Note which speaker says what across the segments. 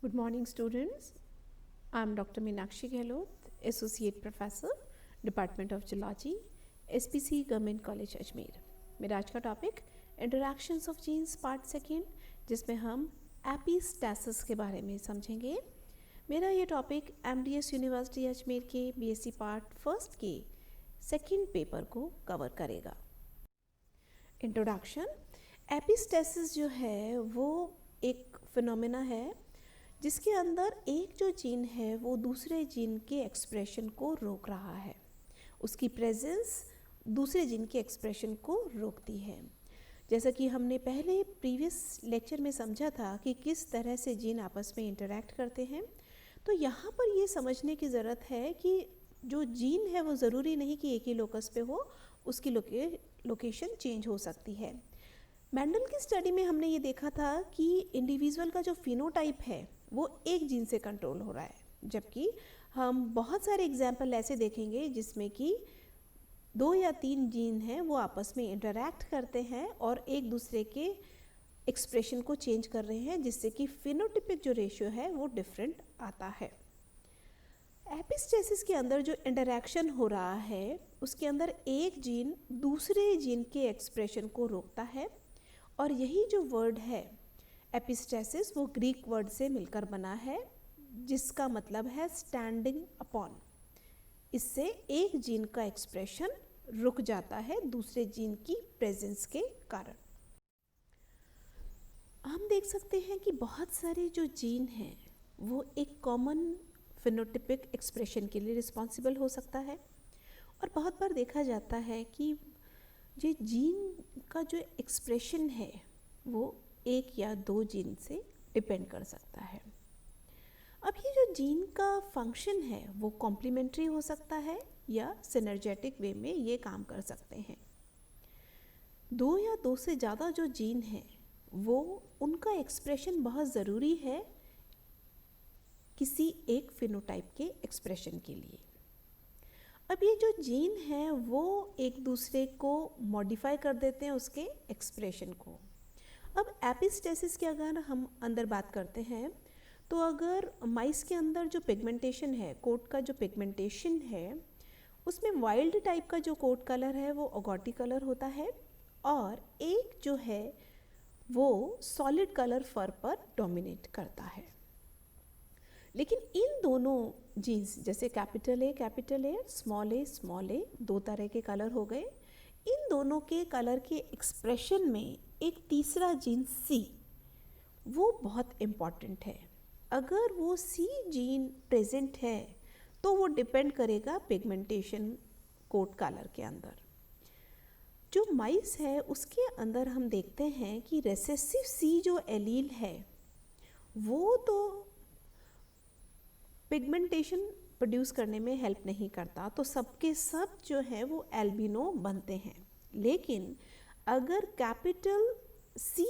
Speaker 1: Good morning, students. I'm Dr. Meenakshi Gehlot, Associate Professor, Department of Geology, SPC Government College Ajmer. मेरा आज का topic interactions of genes part second, जिसमें हम एपिस्टैसिस के बारे में समझेंगे। मेरा ये टॉपिक MDS यूनिवर्सिटी अजमेर के BSc पार्ट फर्स्ट के सेकेंड पेपर को कवर करेगा। इंट्रोडक्शन। एपिस्टैसिस जो है वो एक फिनोमेना है जिसके अंदर एक जो जीन है वो दूसरे जीन के एक्सप्रेशन को रोक रहा है। उसकी प्रेजेंस दूसरे जीन के एक्सप्रेशन को रोकती है। जैसा कि हमने पहले प्रीवियस लेक्चर में समझा था कि किस तरह से जीन आपस में इंटरैक्ट करते हैं, तो यहाँ पर ये समझने की ज़रूरत है कि जो जीन है वो ज़रूरी नहीं कि एक ही लोकस पे हो, उसकी लोकेशन चेंज हो सकती है। मेंडल की स्टडी में हमने ये देखा था कि इंडिविजुअल का जो फिनोटाइप है वो एक जीन से कंट्रोल हो रहा है, जबकि हम बहुत सारे एग्जाम्पल ऐसे देखेंगे जिसमें कि 2 या 3 जीन हैं वो आपस में इंटरैक्ट करते हैं और एक दूसरे के एक्सप्रेशन को चेंज कर रहे हैं, जिससे कि फिनोटिपिक जो रेशियो है वो डिफरेंट आता है। एपिस्टैसिस के अंदर जो इंटरैक्शन हो रहा है उसके अंदर एक जीन दूसरे जीन के एक्सप्रेशन को रोकता है, और यही जो वर्ड है एपिस्टैसिस वो ग्रीक वर्ड से मिलकर बना है जिसका मतलब है स्टैंडिंग अपॉन। इससे एक जीन का एक्सप्रेशन रुक जाता है दूसरे जीन की प्रेजेंस के कारण। हम देख सकते हैं कि बहुत सारे जो जीन हैं वो एक कॉमन फिनोटिपिक एक्सप्रेशन के लिए रिस्पॉन्सिबल हो सकता है, और बहुत बार देखा जाता है कि ये जीन का जो एक्सप्रेशन है वो 1 या 2 जीन से डिपेंड कर सकता है। अब ये जो जीन का फंक्शन है वो कॉम्प्लीमेंट्री हो सकता है या सिनर्जेटिक वे में ये काम कर सकते हैं। 2 या 2 से ज़्यादा जो जीन हैं वो उनका एक्सप्रेशन बहुत ज़रूरी है किसी एक फिनोटाइप के एक्सप्रेशन के लिए। अब ये जो जीन है वो एक दूसरे को मॉडिफाई कर देते हैं उसके एक्सप्रेशन को। अब एपिस्टैसिस की अगर हम अंदर बात करते हैं तो अगर माइस के अंदर जो पिगमेंटेशन है, कोट का जो पिगमेंटेशन है, उसमें वाइल्ड टाइप का जो कोट कलर है वो अगॉटी कलर होता है, और एक जो है वो सॉलिड कलर फर पर डोमिनेट करता है। लेकिन इन दोनों जीन्स जैसे कैपिटल ए स्मॉल ए 2 तरह के कलर हो गए। इन दोनों के कलर के एक्सप्रेशन में एक तीसरा जीन सी वो बहुत इम्पॉर्टेंट है। अगर वो सी जीन प्रेजेंट है तो वो डिपेंड करेगा पिगमेंटेशन कोट कलर के अंदर। जो माइस है उसके अंदर हम देखते हैं कि रेसेसिव सी जो एलील है वो तो पिगमेंटेशन प्रोड्यूस करने में हेल्प नहीं करता, तो सबके सब जो है वो एल्बिनो बनते हैं। लेकिन अगर कैपिटल सी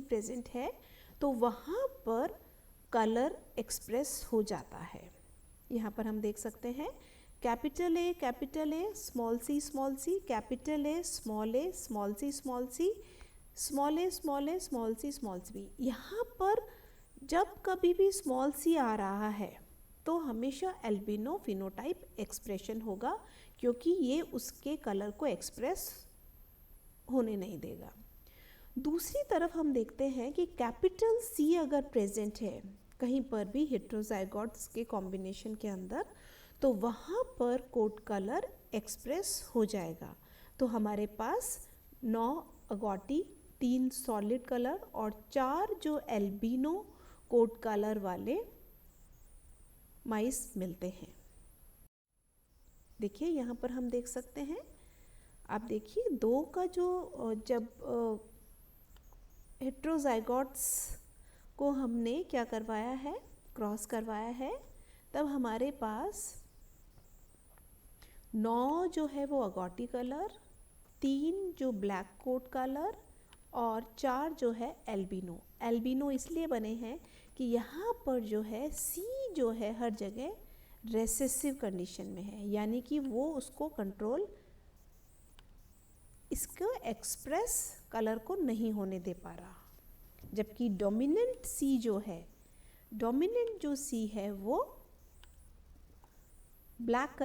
Speaker 1: प्रेजेंट है तो वहाँ पर कलर एक्सप्रेस हो जाता है। यहाँ पर हम देख सकते हैं capital A small C capital A small C small C. यहाँ पर जब कभी भी स्मॉल सी आ रहा है तो हमेशा एल्बिनो फिनोटाइप एक्सप्रेशन होगा, क्योंकि ये उसके कलर को एक्सप्रेस होने नहीं देगा। दूसरी तरफ हम देखते हैं कि कैपिटल सी अगर प्रेजेंट है कहीं पर भी हेट्रोजाइगोट्स के कॉम्बिनेशन के अंदर, तो वहाँ पर कोट कलर एक्सप्रेस हो जाएगा। तो हमारे पास 9 अगॉटी, 3 सॉलिड कलर और 4 जो एल्बिनो कोट कलर वाले माइस मिलते हैं। देखिए यहाँ पर हम देख सकते हैं, आप देखिए 2 का जो जब हेट्रोजाइगोट्स को हमने क्या करवाया है, क्रॉस करवाया है, तब हमारे पास 9 जो है वो अगॉटी कलर, 3 जो ब्लैक कोट कलर और 4 जो है एल्बिनो इसलिए बने हैं कि यहाँ पर जो है सी जो है हर जगह रेसेसिव कंडीशन में है, यानी कि वो उसको कंट्रोल इसको एक्सप्रेस कलर को नहीं होने दे पा रहा। जबकि डोमिनेंट सी जो है, डोमिनेंट जो सी है वो black.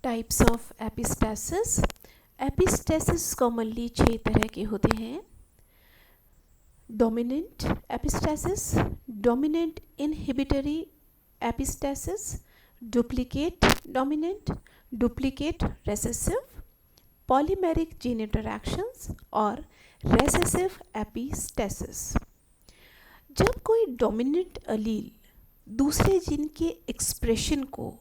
Speaker 1: Types of epistasis. Epistasis commonly 6 तरह के होते हैं। Dominant epistasis, dominant inhibitory epistasis, duplicate dominant, duplicate recessive, polymeric gene interactions और रेसेसिव एपिस्टेसिस। जब कोई डोमिनेंट अलील दूसरे जीन के एक्सप्रेशन को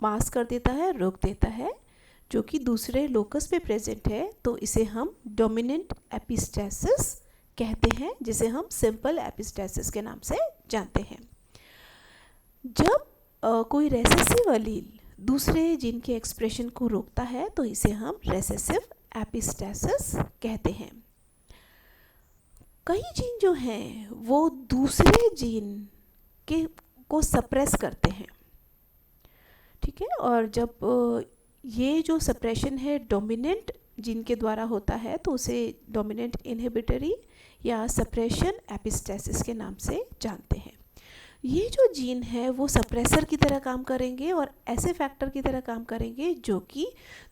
Speaker 1: मास्क कर देता है, रोक देता है, जो कि दूसरे लोकस पे प्रेजेंट है, तो इसे हम डोमिनेंट एपिस्टेसिस कहते हैं, जिसे हम सिंपल एपिस्टेसिस के नाम से जानते हैं। जब कोई रेसेसिव अलील दूसरे जीन के एक्सप्रेशन को रोकता है तो इसे हम रेसेसिव एपिस्टेसिस कहते हैं। कई जीन जो हैं वो दूसरे जीन के को सप्रेस करते हैं, ठीक है, और जब ये जो सप्रेशन है डोमिनेंट जीन के द्वारा होता है तो उसे डोमिनेंट इनहिबिटरी या सप्रेशन एपिस्टेसिस के नाम से जानते हैं। ये जो जीन है वो सप्रेसर की तरह काम करेंगे और ऐसे फैक्टर की तरह काम करेंगे जो कि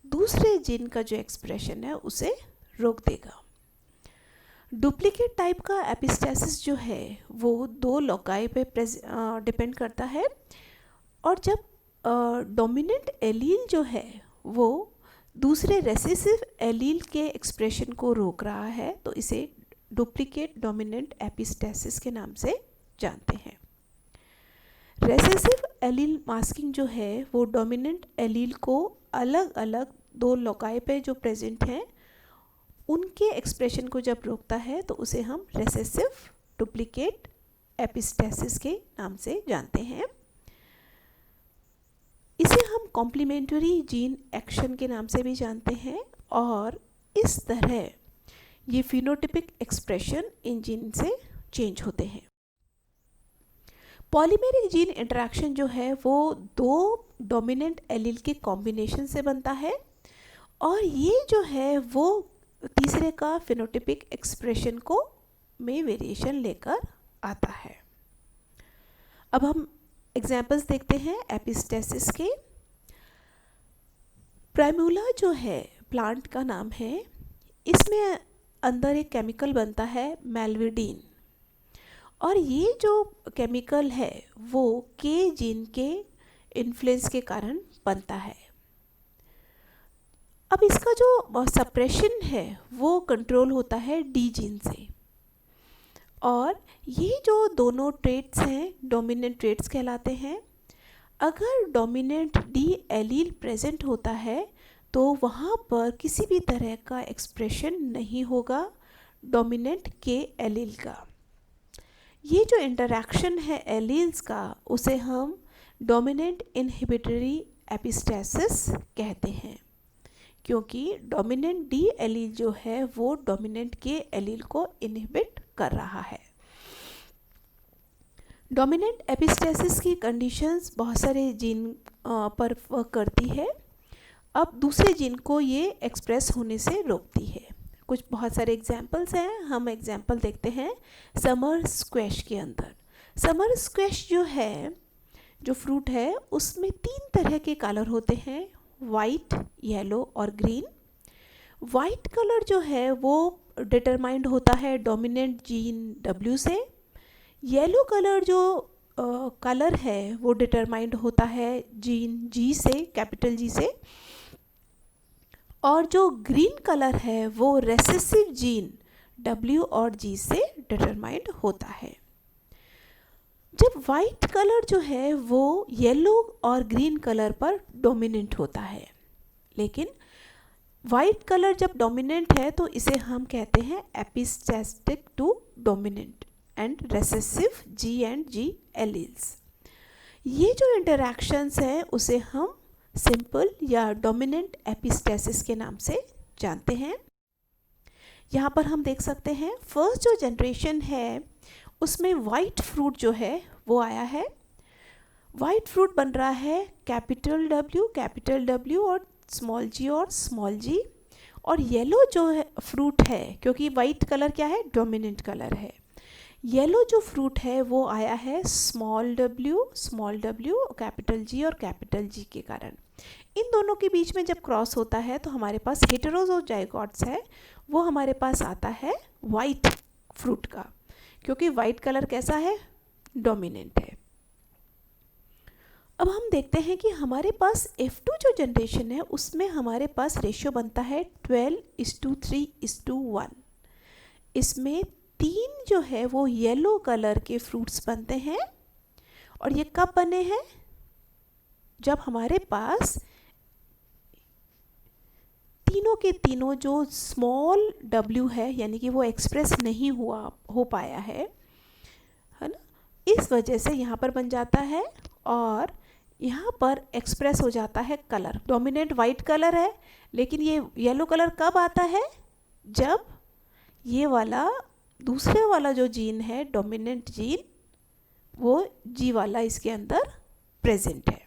Speaker 1: दूसरे जीन का जो एक्सप्रेशन है उसे रोक देगा। डुप्लीकेट टाइप का एपिस्टेसिस जो है वो 2 लोकाई पे डिपेंड करता है, और जब डोमिनेंट एलील जो है वो दूसरे रेसेसिव एलील के एक्सप्रेशन को रोक रहा है तो इसे डुप्लीकेट डोमिनेंट एपिस्टेसिस के नाम से जानते हैं। रेसेसिव एलील मास्किंग जो है वो डोमिनेंट एलील को अलग अलग 2 लोकाई पे जो प्रेजेंट हैं उनके एक्सप्रेशन को जब रोकता है तो उसे हम रेसेसिव डुप्लीकेट एपिस्टेसिस के नाम से जानते हैं। इसे हम कॉम्प्लीमेंट्री जीन एक्शन के नाम से भी जानते हैं, और इस तरह ये फिनोटिपिक एक्सप्रेशन इन जीन से चेंज होते हैं। पॉलीमेरिक जीन इंटरैक्शन जो है वो 2 डोमिनेंट एलील के कॉम्बिनेशन से बनता है, और ये जो है वो तीसरे का फिनोटिपिक एक्सप्रेशन को में वेरिएशन लेकर आता है। अब हम एग्जाम्पल्स देखते हैं एपिस्टेसिस के। प्राइमूला जो है प्लांट का नाम है, इसमें अंदर एक केमिकल बनता है मेल्विडीन, और ये जो केमिकल है वो के जीन के इन्फ्लुएंस के कारण बनता है। अब इसका जो सप्रेशन है वो कंट्रोल होता है डी जीन से, और ये जो दोनों ट्रेट्स हैं डोमिनेंट ट्रेट्स कहलाते हैं। अगर डोमिनेंट डी एलील प्रेजेंट होता है तो वहाँ पर किसी भी तरह का एक्सप्रेशन नहीं होगा डोमिनेंट के एलील का। ये जो इंटरैक्शन है एलील्स का उसे हम डोमिनेंट इनहिबिटरी एपिस्टेसिस कहते हैं, क्योंकि डोमिनेंट डी एलील जो है वो डोमिनेंट के एलील को इनहिबिट कर रहा है। डोमिनेंट एपिस्टेसिस की कंडीशंस बहुत सारे जीन पर वर्क करती है। अब दूसरे जीन को ये एक्सप्रेस होने से रोकती है। कुछ बहुत सारे एग्जाम्पल्स हैं, हम एग्जाम्पल देखते हैं समर स्क्वैश के अंदर। समर स्क्वैश जो है, जो फ्रूट है, उसमें 3 तरह के कलर होते हैं, वाइट, येलो और ग्रीन। वाइट कलर जो है वो डिटरमाइंड होता है डोमिनेंट जीन W से। येलो कलर जो कलर है वो डिटरमाइंड होता है जीन G से, कैपिटल G से, और जो ग्रीन कलर है वो रेसेसिव जीन W और G से डिटरमाइंड होता है। जब वाइट कलर जो है वो येलो और ग्रीन कलर पर डोमिनेंट होता है, लेकिन वाइट कलर जब डोमिनेंट है तो इसे हम कहते हैं epistatic to dominant and recessive G and G alleles. ये जो इंटरैक्शंस हैं उसे हम सिंपल या डोमिनेंट एपिस्टेसिस के नाम से जानते हैं। यहाँ पर हम देख सकते हैं फर्स्ट जो जनरेशन है उसमें वाइट फ्रूट जो है वो आया है। वाइट फ्रूट बन रहा है कैपिटल W और स्मॉल g, और येलो जो है फ्रूट है, क्योंकि वाइट कलर क्या है, डोमिनेंट कलर है, येलो जो फ्रूट है वो आया है स्मॉल w कैपिटल G और कैपिटल G के कारण। इन दोनों के बीच में जब क्रॉस होता है तो हमारे पास हेटेरोज़ाइगोट्स है, वो हमारे पास आता है वाइट फ्रूट का, क्योंकि वाइट कलर कैसा है, डोमिनेंट है। अब हम देखते हैं कि हमारे पास F2 जो जनरेशन है उसमें हमारे पास रेशियो बनता है 12:3:1। इसमें 3 जो है वो येलो कलर के फ्रूट्स बनते हैं, और ये कब बने हैं, जब हमारे पास तीनों के तीनों जो स्मॉल w है, यानी कि वो एक्सप्रेस नहीं हो पाया है ना, इस वजह से यहाँ पर बन जाता है, और यहाँ पर एक्सप्रेस हो जाता है कलर। डोमिनेंट वाइट कलर है, लेकिन ये येलो कलर कब आता है, जब ये वाला दूसरे वाला जो जीन है, डोमिनेंट जीन, वो G वाला इसके अंदर प्रेजेंट है।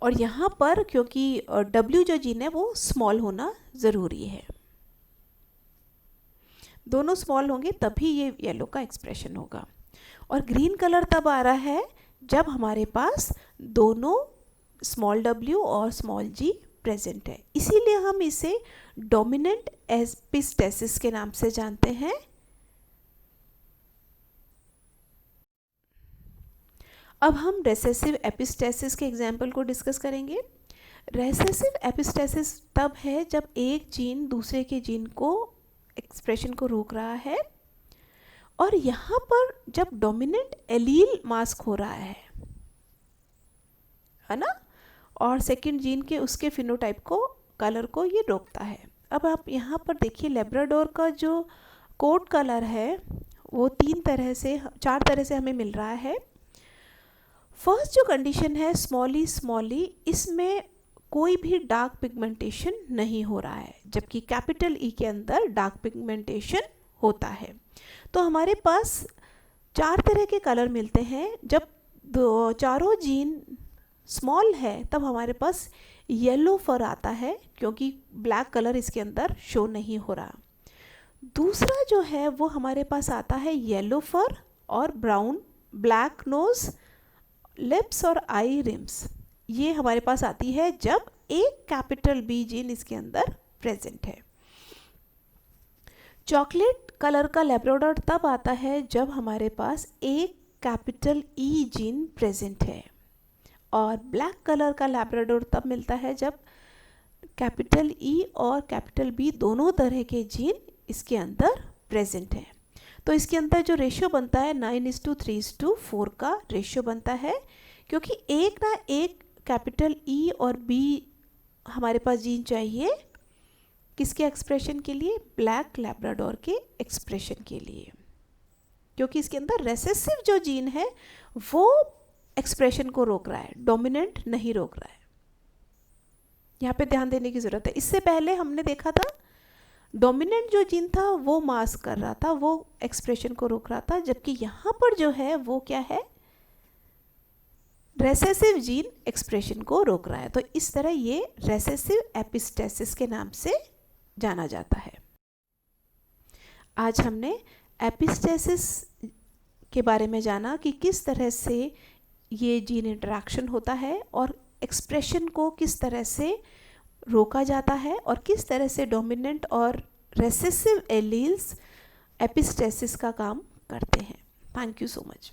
Speaker 1: और यहाँ पर क्योंकि W जो जीन है वो स्मॉल होना ज़रूरी है, दोनों स्मॉल होंगे तभी ये येलो का एक्सप्रेशन होगा। और ग्रीन कलर तब आ रहा है जब हमारे पास दोनों स्मॉल w और स्मॉल g प्रेजेंट है, इसीलिए हम इसे डोमिनेंट एपिस्टेसिस के नाम से जानते हैं। अब हम रेसेसिव एपिस्टेसिस के एग्जाम्पल को डिस्कस करेंगे। रेसेसिव एपिस्टेसिस तब है जब एक जीन दूसरे के जीन को एक्सप्रेशन को रोक रहा है, और यहाँ पर जब डोमिनेंट एलील मास्क हो रहा है ना, और सेकंड जीन के उसके फिनोटाइप को, कलर को ये रोकता है। अब आप यहाँ पर देखिए लेब्राडोर का जो कोट कलर है वो 4 तरह से हमें मिल रहा है। फर्स्ट जो कंडीशन है स्मॉल ई, इसमें कोई भी डार्क पिगमेंटेशन नहीं हो रहा है, जबकि कैपिटल ई के अंदर डार्क पिगमेंटेशन होता है। तो हमारे पास 4 तरह के कलर मिलते हैं। जब चारों जीन स्मॉल है तब हमारे पास येलो फर आता है, क्योंकि ब्लैक कलर इसके अंदर शो नहीं हो रहा। दूसरा जो है वो हमारे पास आता है येलो फर और ब्लैक नोज, लिप्स और आई रिम्स। ये हमारे पास आती है जब एक कैपिटल B जीन इसके अंदर प्रेजेंट है। चॉकलेट कलर का लैब्राडोर तब आता है जब हमारे पास एक कैपिटल E जीन प्रेजेंट है, और ब्लैक कलर का लैब्राडोर तब मिलता है जब कैपिटल E और कैपिटल B दोनों तरह के जीन इसके अंदर प्रेजेंट हैं। तो इसके अंदर जो रेशियो बनता है 9:3:4 का रेशियो बनता है, क्योंकि एक ना एक कैपिटल E और B हमारे पास जीन चाहिए किसके एक्सप्रेशन के लिए, ब्लैक लैब्राडोर के एक्सप्रेशन के लिए, क्योंकि इसके अंदर रेसेसिव जो जीन है वो एक्सप्रेशन को रोक रहा है, डोमिनेंट नहीं रोक रहा है। यहाँ पे ध्यान देने की ज़रूरत है। इससे पहले हमने देखा था डोमिनेंट जो जीन था वो मास्क कर रहा था, वो एक्सप्रेशन को रोक रहा था, जबकि यहाँ पर जो है वो क्या है, रेसेसिव जीन एक्सप्रेशन को रोक रहा है। तो इस तरह ये रेसेसिव एपिस्टेसिस के नाम से जाना जाता है। आज हमने एपिस्टेसिस के बारे में जाना कि किस तरह से ये जीन इंटरेक्शन होता है और एक्सप्रेशन को किस तरह से रोका जाता है, और किस तरह से डोमिनेंट और रेसेसिव एलील्स एपिस्टेसिस का काम करते हैं। Thank you so much.